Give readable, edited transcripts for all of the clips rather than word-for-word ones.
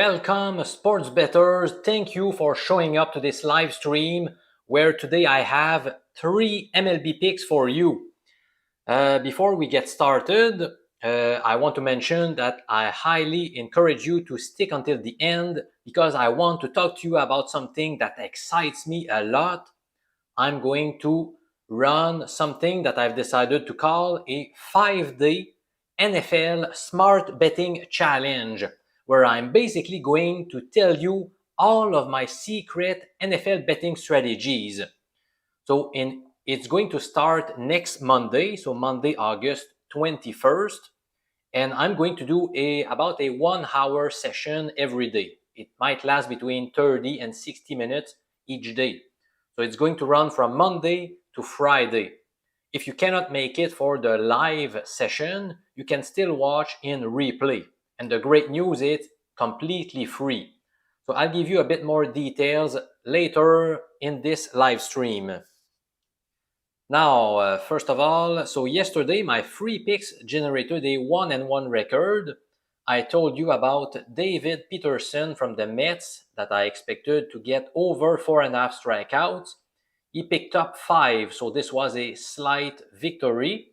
Welcome, sports bettors. Thank you for showing up to this live stream where today I have 3 MLB picks for you. Before we get started, I want to mention that I highly encourage you to stick until the end because I want to talk to you about something that excites me a lot. I'm going to run something that I've decided to call a 5-day NFL Smart Betting Challenge, where I'm basically going to tell you all of my secret NFL betting strategies. It's going to start next Monday, so Monday, August 21st, and I'm going to do about a 1-hour session every day. It might last between 30 and 60 minutes each day. So it's going to run from Monday to Friday. If you cannot make it for the live session, you can still watch in replay. And the great news is completely free. So I'll give you a bit more details later in this live stream. Now, first of all, so yesterday my free picks generated a 1-1 record. I told you about David Peterson from the Mets that I expected to get over 4.5 strikeouts. He picked up 5, so this was a slight victory.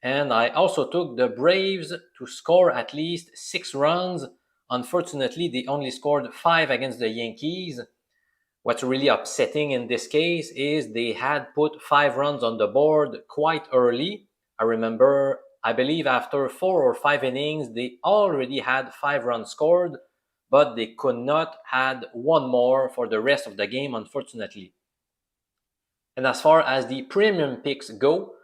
And I also took the Braves to score at least 6 runs. Unfortunately, they only scored 5 against the Yankees. What's really upsetting in this case is they had put 5 runs on the board quite early. I believe after 4 or 5 innings, they already had 5 runs scored, but they could not add one more for the rest of the game, unfortunately. And as far as the premium picks go,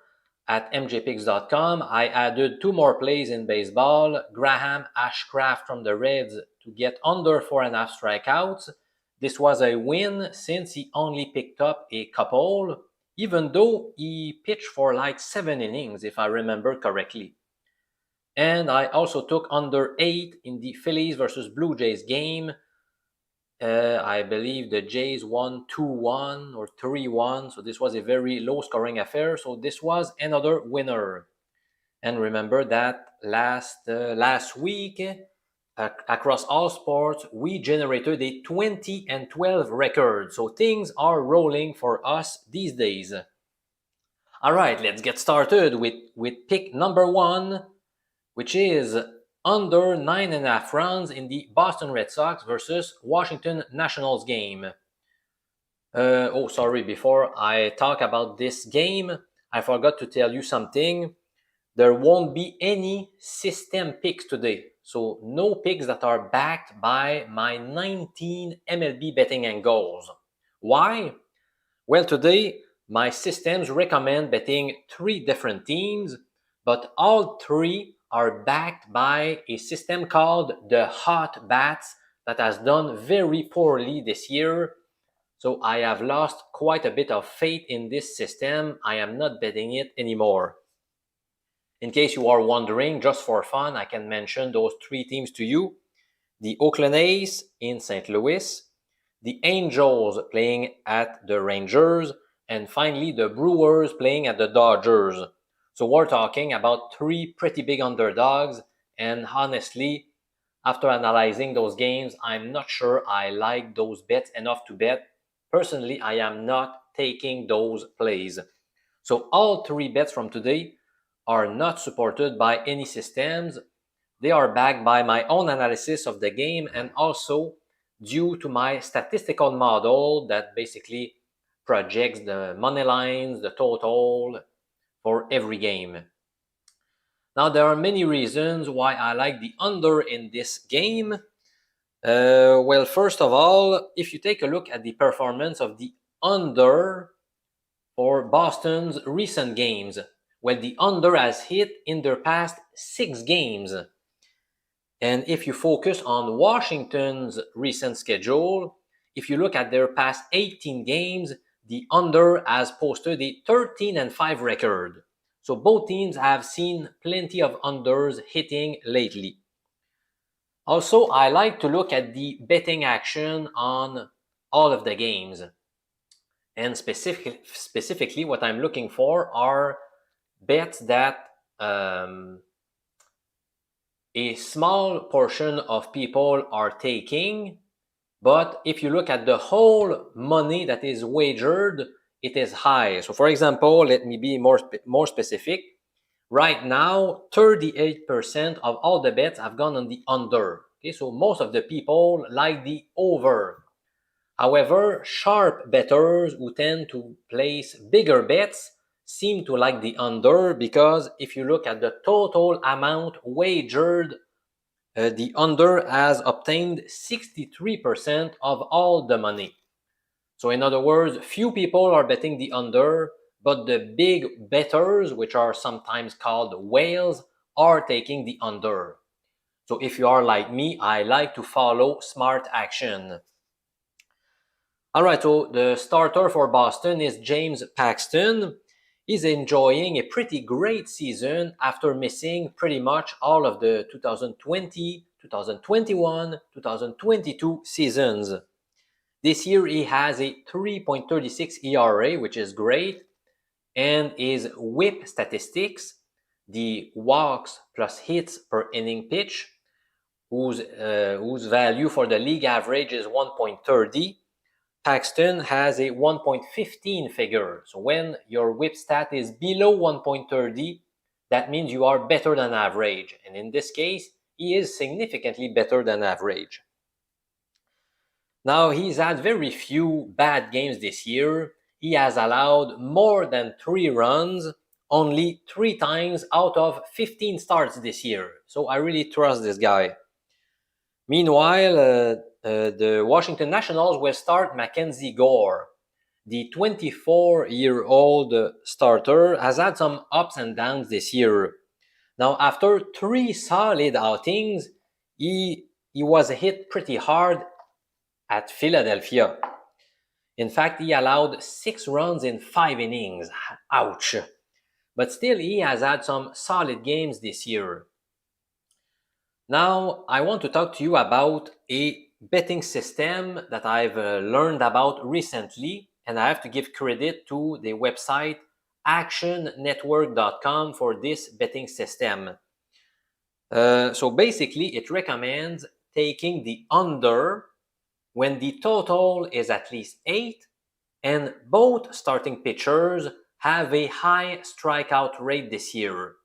at mjpicks.com, I added 2 more plays in baseball. Graham Ashcraft from the Reds to get under 4.5 strikeouts. This was a win since he only picked up a couple, even though he pitched for like 7 innings, if I remember correctly. And I also took under 8 in the Phillies versus Blue Jays game. I believe the Jays won 2-1 or 3-1, so this was a very low-scoring affair. So this was another winner. And remember that last week, across all sports, we generated a 20-12 record. So things are rolling for us these days. All right, let's get started with pick number 1, which is under 9.5 runs in the Boston Red Sox versus Washington Nationals game. Before I talk about this game, I forgot to tell you something. There won't be any system picks today. So no picks that are backed by my 19 MLB betting angles. Why? Well, today my systems recommend betting 3 different teams, but all 3 are backed by a system called the Hot Bats that has done very poorly this year. So I have lost quite a bit of faith in this system. I am not betting it anymore. In case you are wondering, just for fun, I can mention those 3 teams to you. The Oakland A's in St. Louis, the Angels playing at the Rangers, and finally the Brewers playing at the Dodgers. So we're talking about 3 pretty big underdogs, and honestly, after analyzing those games, I'm not sure I like those bets enough to bet. Personally, I am not taking those plays. So all 3 bets from today are not supported by any systems. They are backed by my own analysis of the game and also due to my statistical model that basically projects the money lines, the total for every game. Now, there are many reasons why I like the under in this game. Well, first of all, if you take a look at the performance of the under for Boston's recent games, well, the under has hit in their past 6 games. And if you focus on Washington's recent schedule, if you look at their past 18 games, the under has posted a 13-5 record. So both teams have seen plenty of unders hitting lately. Also, I like to look at the betting action on all of the games. And specifically, what I'm looking for are bets that a small portion of people are taking, but if you look at the whole money that is wagered, it is high. So for example, let me be more specific. Right now, 38% of all the bets have gone on the under. Okay, so most of the people like the over. However, sharp bettors who tend to place bigger bets seem to like the under, because if you look at the total amount wagered, the under has obtained 63% of all the money. So in other words, few people are betting the under, but the big bettors, which are sometimes called whales, are taking the under. So if you are like me, I like to follow smart action. All right, so the starter for Boston is James Paxton. He's enjoying a pretty great season after missing pretty much all of the 2020, 2021, 2022 seasons. This year he has a 3.36 ERA, which is great, and his whip statistics, the walks plus hits per inning pitch, whose value for the league average is 1.30. Paxton has a 1.15 figure. So when your whip stat is below 1.30, that means you are better than average. And in this case, he is significantly better than average. Now, he's had very few bad games this year. He has allowed more than 3 runs only 3 times out of 15 starts this year. So I really trust this guy. Meanwhile, the Washington Nationals will start Mackenzie Gore. The 24-year-old starter has had some ups and downs this year. Now, after 3 solid outings, he was hit pretty hard at Philadelphia. In fact, he allowed 6 runs in 5 innings. Ouch. But still, he has had some solid games this year. Now, I want to talk to you about a betting system that I've learned about recently, and I have to give credit to the website actionnetwork.com for this betting system. So basically, it recommends taking the under when the total is at least 8 and both starting pitchers have a high strikeout rate this year.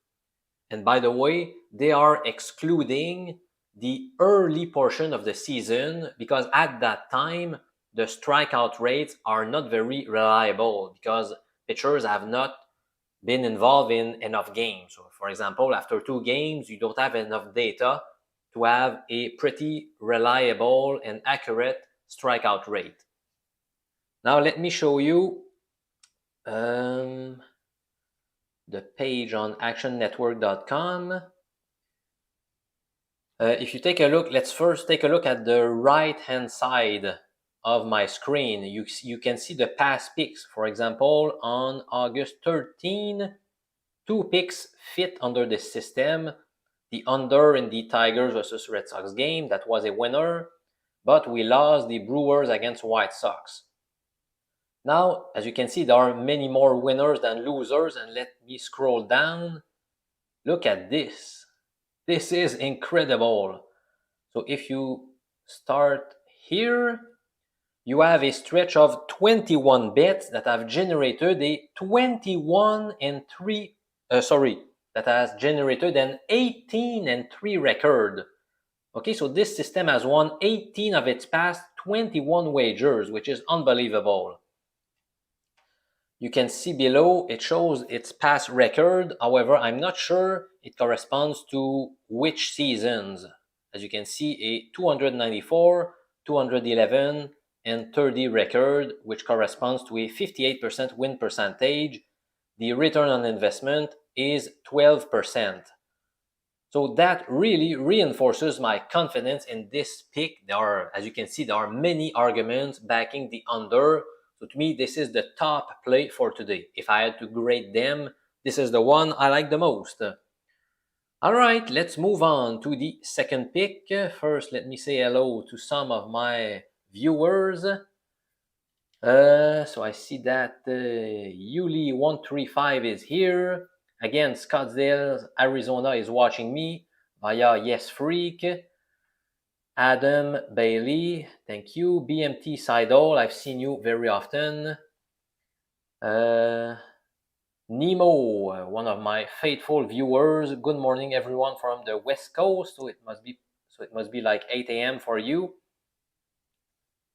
And by the way, they are excluding the early portion of the season, because at that time, the strikeout rates are not very reliable because pitchers have not been involved in enough games. So for example, after 2 games, you don't have enough data to have a pretty reliable and accurate strikeout rate. Now let me show you the page on actionnetwork.com. If you take a look, let's first take a look at the right-hand side of my screen. You can see the past picks. For example, on August 13, 2 picks fit under this system. The under in the Tigers versus Red Sox game, that was a winner, but we lost the Brewers against White Sox. Now, as you can see, there are many more winners than losers, and let me scroll down. Look at this. This is incredible. So if you start here, you have a stretch of 21 bets that have generated a that has generated an 18-3 record. Okay, so this system has won 18 of its past 21 wagers, which is unbelievable. You can see below, it shows its past record. However, I'm not sure it corresponds to which seasons. As you can see, a 294, 211, and 30 record, which corresponds to a 58% win percentage. The return on investment is 12%. So that really reinforces my confidence in this pick. As you can see, there are many arguments backing the under. So to me, this is the top play for today. If I had to grade them, this is the one I like the most. All right, let's move on to the second pick. First, let me say hello to some of my viewers. So I see that Yuli135 is here. Again, Scottsdale, Arizona is watching me. via Yes Freak. Adam Bailey, thank you. BMT Sidol, I've seen you very often. Nemo, one of my faithful viewers. Good morning, everyone from the West Coast. So it must be like 8 a.m. for you.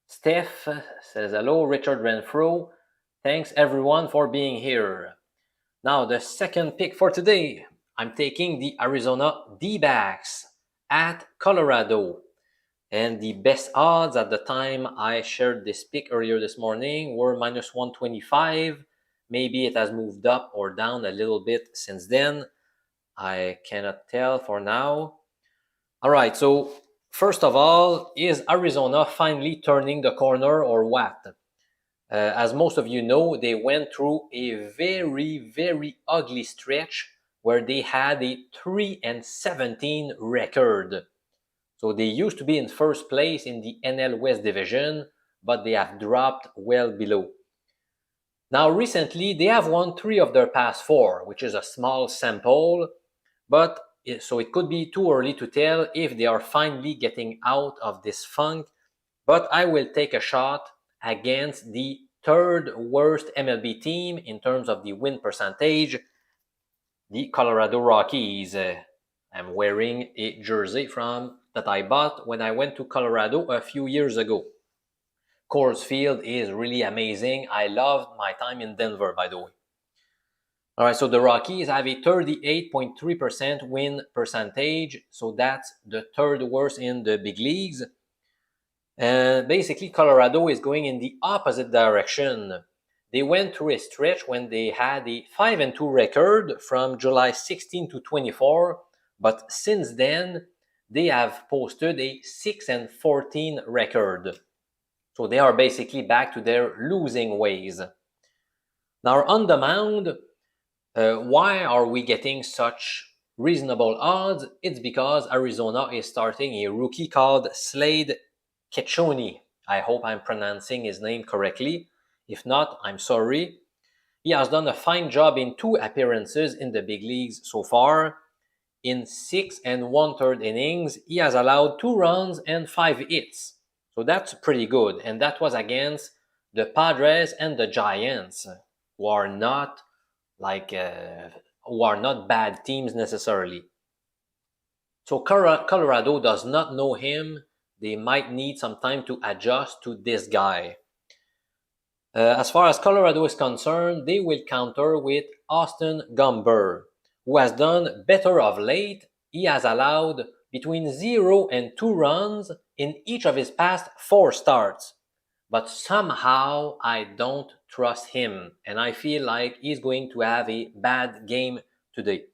Steph says hello. Richard Renfro, thanks everyone for being here. Now the second pick for today, I'm taking the Arizona D-backs at Colorado. And the best odds at the time I shared this pick earlier this morning were minus 125. Maybe it has moved up or down a little bit since then. I cannot tell for now. All right, so first of all, is Arizona finally turning the corner or what? As most of you know, they went through a very, very ugly stretch where they had a 3-17 record. So they used to be in first place in the NL West division, but they have dropped well below. Now recently, they have won 3 of their past 4, which is a small sample, but so it could be too early to tell if they are finally getting out of this funk, but I will take a shot against the third worst MLB team in terms of the win percentage, the Colorado Rockies. I'm wearing a jersey that I bought when I went to Colorado a few years ago. Coors Field is really amazing. I loved my time in Denver, by the way. All right, so the Rockies have a 38.3% win percentage. So that's the third worst in the big leagues. And basically, Colorado is going in the opposite direction. They went through a stretch when they had a 5-2 record from July 16 to 24. But since then, they have posted a 6-14 record. So they are basically back to their losing ways. Now, on the mound, why are we getting such reasonable odds? It's because Arizona is starting a rookie called Slade Kechoni. I hope I'm pronouncing his name correctly. If not, I'm sorry. He has done a fine job in 2 appearances in the big leagues so far. In 6 1/3 innings, he has allowed 2 runs and 5 hits. So that's pretty good. And that was against the Padres and the Giants, who are not bad teams necessarily. So Colorado does not know him. They might need some time to adjust to this guy. As far as Colorado is concerned, they will counter with Austin Gomber, who has done better of late. He has allowed between 0 and 2 runs in each of his past 4 starts. But somehow I don't trust him, and I feel like he's going to have a bad game today.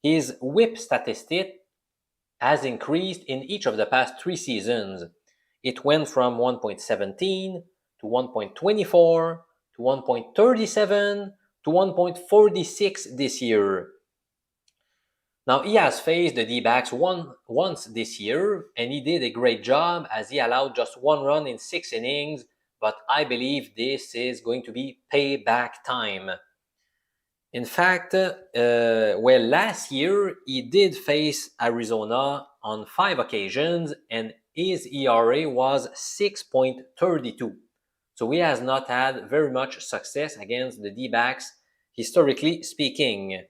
His whip statistic has increased in each of the past 3 seasons. It went from 1.17 to 1.24 to 1.37 to 1.46 this year. Now, he has faced the D-backs once this year, and he did a great job as he allowed just 1 run in 6 innings, but I believe this is going to be payback time. In fact, last year, he did face Arizona on 5 occasions, and his ERA was 6.32. So he has not had very much success against the D-backs, historically speaking.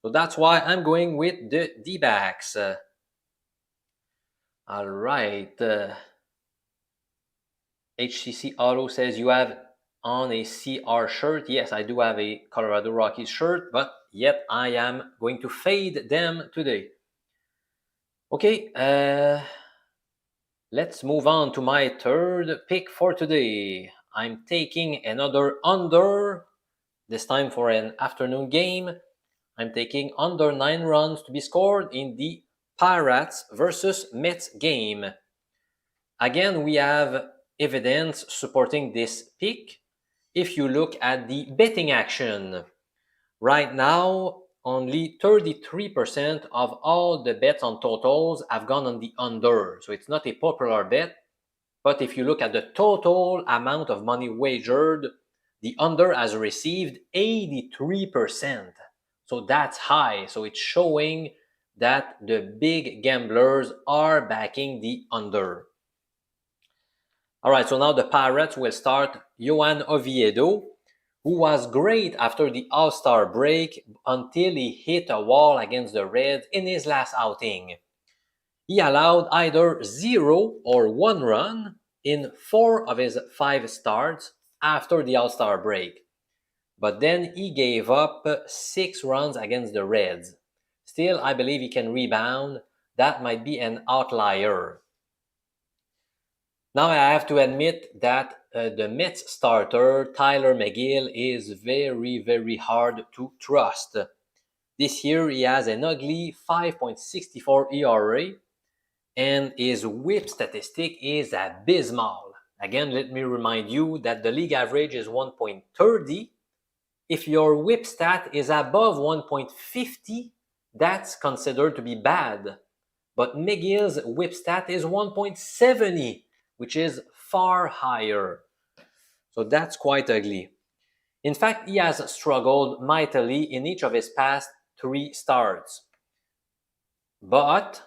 So that's why I'm going with the D-backs. All right. HCC Auto says you have on a CR shirt. Yes, I do have a Colorado Rockies shirt, but yet I am going to fade them today. Okay, let's move on to my third pick for today. I'm taking another under, this time for an afternoon game. I'm taking under 9 runs to be scored in the Pirates versus Mets game. Again, we have evidence supporting this pick. If you look at the betting action, right now, only 33% of all the bets on totals have gone on the under. So it's not a popular bet. But if you look at the total amount of money wagered, the under has received 83%. So that's high. So it's showing that the big gamblers are backing the under. All right, so now the Pirates will start Johan Oviedo, who was great after the All-Star break until he hit a wall against the Reds in his last outing. He allowed either 0 or 1 run in 4 of his 5 starts after the All-Star break. But then he gave up 6 runs against the Reds. Still, I believe he can rebound. That might be an outlier. Now I have to admit that the Mets starter, Tyler McGill, is very, very hard to trust. This year he has an ugly 5.64 ERA and his whip statistic is abysmal. Again, let me remind you that the league average is 1.30. If your whip stat is above 1.50, that's considered to be bad. But McGill's whip stat is 1.70, which is far higher. So that's quite ugly. In fact, he has struggled mightily in each of his past 3 starts. But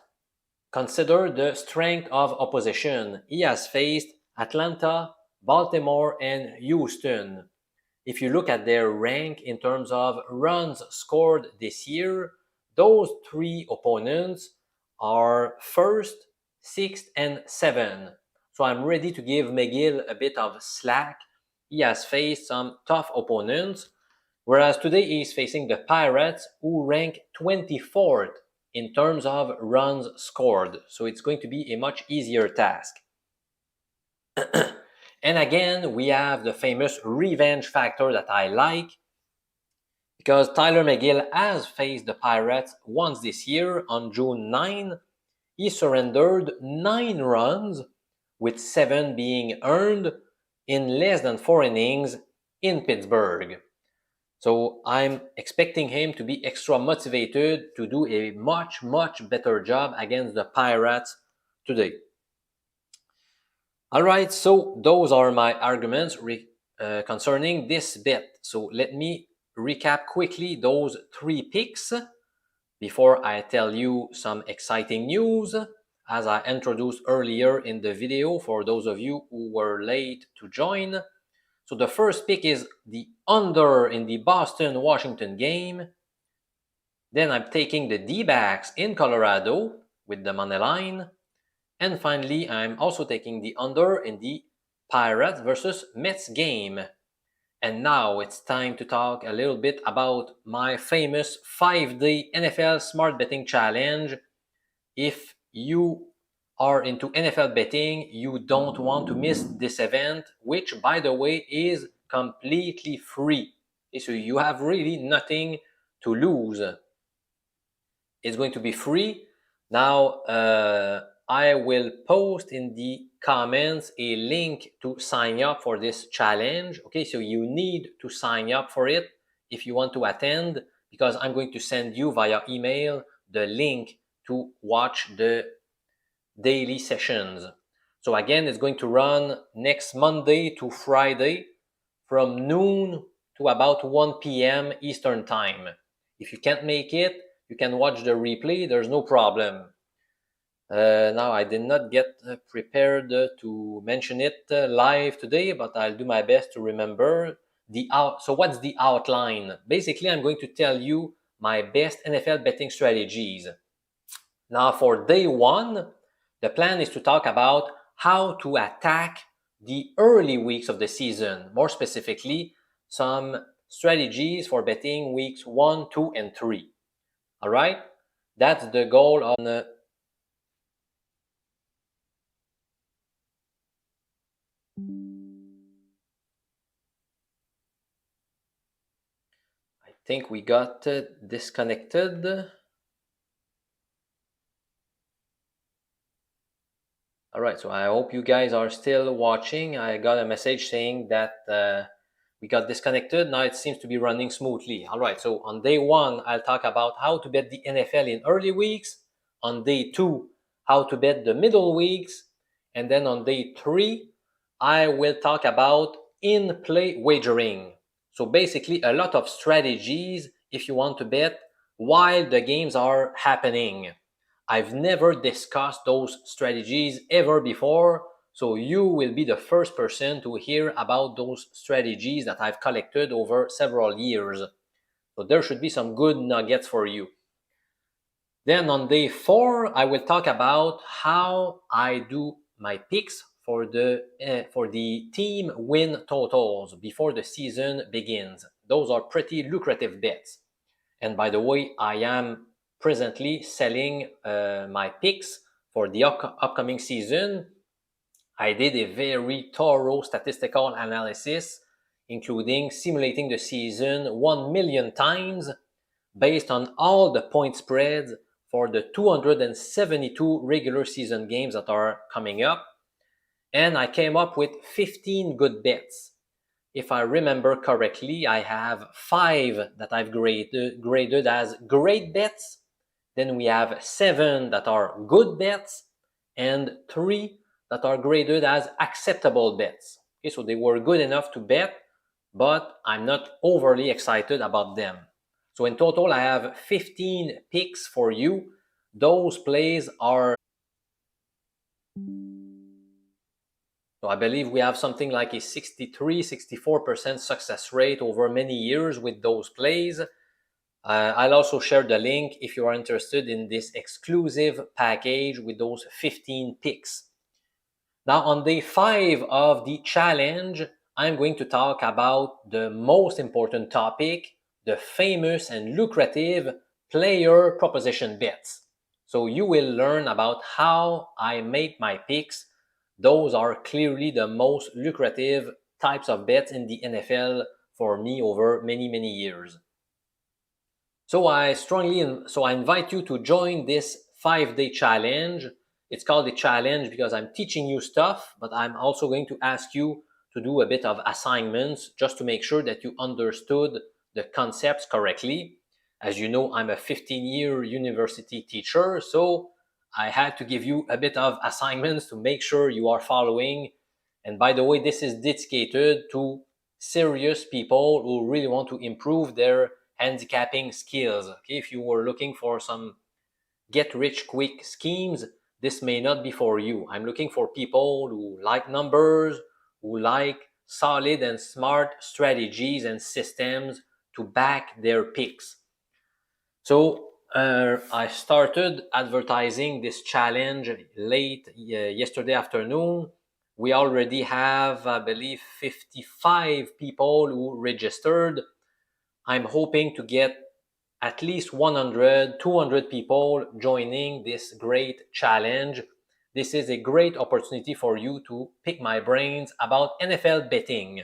consider the strength of opposition. He has faced Atlanta, Baltimore, and Houston. If you look at their rank in terms of runs scored this year, those 3 opponents are 1st, 6th, and 7th. So I'm ready to give McGill a bit of slack. He has faced some tough opponents, whereas today he's facing the Pirates, who rank 24th in terms of runs scored. So it's going to be a much easier task. And again, we have the famous revenge factor that I like, because Tyler McGill has faced the Pirates once this year on June 9. He surrendered 9 runs, with 7 being earned in less than 4 innings in Pittsburgh. So I'm expecting him to be extra motivated to do a much, much better job against the Pirates today. All right, so those are my arguments concerning this bet. So let me recap quickly those 3 picks before I tell you some exciting news, as I introduced earlier in the video for those of you who were late to join. So the first pick is the under in the Boston-Washington game. Then I'm taking the D-backs in Colorado with the money line. And finally, I'm also taking the under in the Pirates versus Mets game. And now it's time to talk a little bit about my famous 5-day NFL Smart Betting Challenge. If you are into NFL betting, you don't want to miss this event, which, by the way, is completely free. So you have really nothing to lose. It's going to be free. Now, I will post in the comments a link to sign up for this challenge. Okay, so you need to sign up for it if you want to attend, because I'm going to send you via email the link to watch the daily sessions. So again, it's going to run next Monday to Friday from noon to about 1 p.m. Eastern Time. If you can't make it, you can watch the replay. There's no problem. Now, I did not get prepared to mention it live today, but I'll do my best to remember. So what's the outline? Basically, I'm going to tell you my best NFL betting strategies. Now, for day 1, the plan is to talk about how to attack the early weeks of the season. More specifically, some strategies for betting weeks 1, 2, and 3. All right? That's the goal on I think we got disconnected. All right, so I hope you guys are still watching. I got a message saying that we got disconnected. Now it seems to be running smoothly. All right, so on day 1, I'll talk about how to bet the NFL in early weeks. On day 2, how to bet the middle weeks. And then on day 3, I will talk about in-play wagering. So basically, a lot of strategies if you want to bet while the games are happening. I've never discussed those strategies ever before, so you will be the first person to hear about those strategies that I've collected over several years. So there should be some good nuggets for you. Then on day 4, I will talk about how I do my picks for the team win totals before the season begins. Those are pretty lucrative bets. And by the way, I am presently selling my picks for the upcoming season. I did a very thorough statistical analysis, including simulating the season 1 million times based on all the point spreads for the 272 regular season games that are coming up. And I came up with 15 good bets. If I remember correctly, I have 5 that I've graded as great bets. Then we have 7 that are good bets and 3 that are graded as acceptable bets. Okay, so they were good enough to bet, but I'm not overly excited about them. So in total, I have 15 picks for you. Those plays are, so I believe we have something like a 63-64% success rate over many years with those plays. I'll also share the link if you are interested in this exclusive package with those 15 picks. Now on day 5 of the challenge, I'm going to talk about the most important topic, the famous and lucrative player proposition bets. So you will learn about how I make my picks. Those are clearly the most lucrative types of bets in the NFL for me over many, many years. So I invite you to join this 5-day challenge. It's called a challenge because I'm teaching you stuff, but I'm also going to ask you to do a bit of assignments just to make sure that you understood the concepts correctly. As you know, I'm a 15-year university teacher, so I had to give you a bit of assignments to make sure you are following. And by the way, this is dedicated to serious people who really want to improve their handicapping skills. Okay, if you were looking for some get-rich-quick schemes, this may not be for you. I'm looking for people who like numbers, who like solid and smart strategies and systems to back their picks. So I started advertising this challenge late yesterday afternoon. We already have, I believe, 55 people who registered. I'm hoping to get at least 100, 200 people joining this great challenge. This is a great opportunity for you to pick my brains about NFL betting.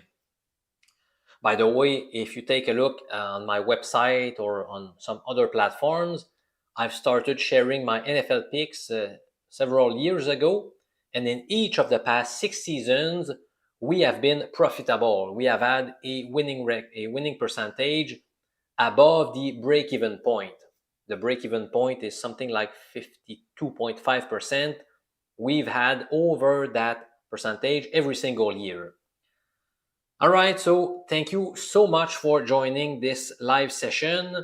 By the way, if you take a look on my website or on some other platforms, I've started sharing my NFL picks several years ago. And in each of the past 6 seasons, we have been profitable. We have had a winning percentage above the break-even point. The break-even point is something like 52.5%. We've had over that percentage every single year. All right, so thank you so much for joining this live session.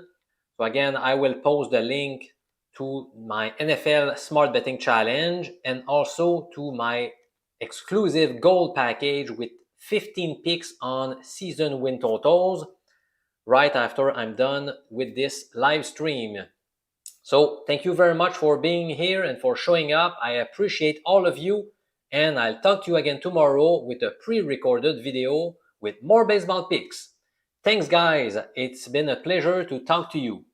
So again, I will post the link to my NFL Smart Betting Challenge and also to my exclusive gold package with 15 picks on season win totals right after I'm done with this live stream. So thank you very much for being here and for showing up. I appreciate all of you, and I'll talk to you again tomorrow with a pre-recorded video with more baseball picks. Thanks, guys. It's been a pleasure to talk to you.